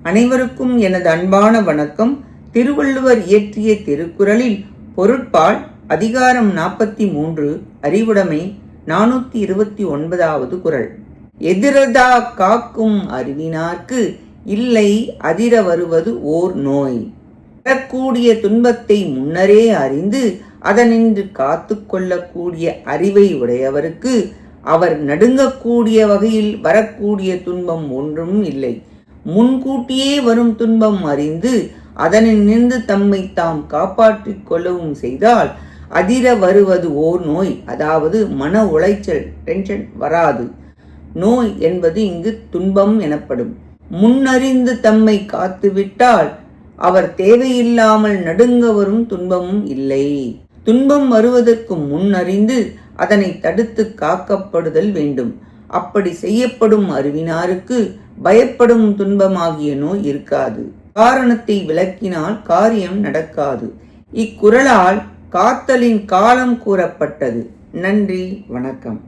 அனைவருக்கும் எனது அன்பான வணக்கம். திருவள்ளுவர் இயற்றிய திருக்குறளில் பொருட்பால் அதிகாரம் 43 அறிவுடைமை 429வது குறள். எதிரதா காக்கும் அறிவினார்க்கு இல்லை அதிர வருவது ஓர் நோய். வரக்கூடிய துன்பத்தை முன்னரே அறிந்து அதனின்று காத்து கொள்ளக்கூடிய அறிவை உடையவருக்கு அவர் நடுங்கக்கூடிய வகையில் வரக்கூடிய துன்பம் ஒன்றும் இல்லை. முன்கூட்டியே வரும் துன்பம் அறிந்து அதனின்று தம்மை தாம் காப்பாற்றிக் கொள்ளவும் செய்தால் அதிர வருவது ஓர் நோய், அதாவது மன உளைச்சல், டென்ஷன் வராது. நோய் என்பது இங்கு துன்பம் எனப்படும். முன்னறிந்து தம்மை காத்துவிட்டால் அவர் தேவையில்லாமல் நடுங்க வரும் துன்பமும் இல்லை. துன்பம் வருவதற்கு முன்னறிந்து அதனை தடுத்து காக்கப்படுதல் வேண்டும். அப்படி செய்யப்படும் அறிவினாருக்கு பயப்படும் துன்பமாகிய நோய் இருக்காது. காரணத்தை விளக்கினால் காரியம் நடக்காது. இக்குறளால் காத்தலின் காலம் கூறப்பட்டது. நன்றி, வணக்கம்.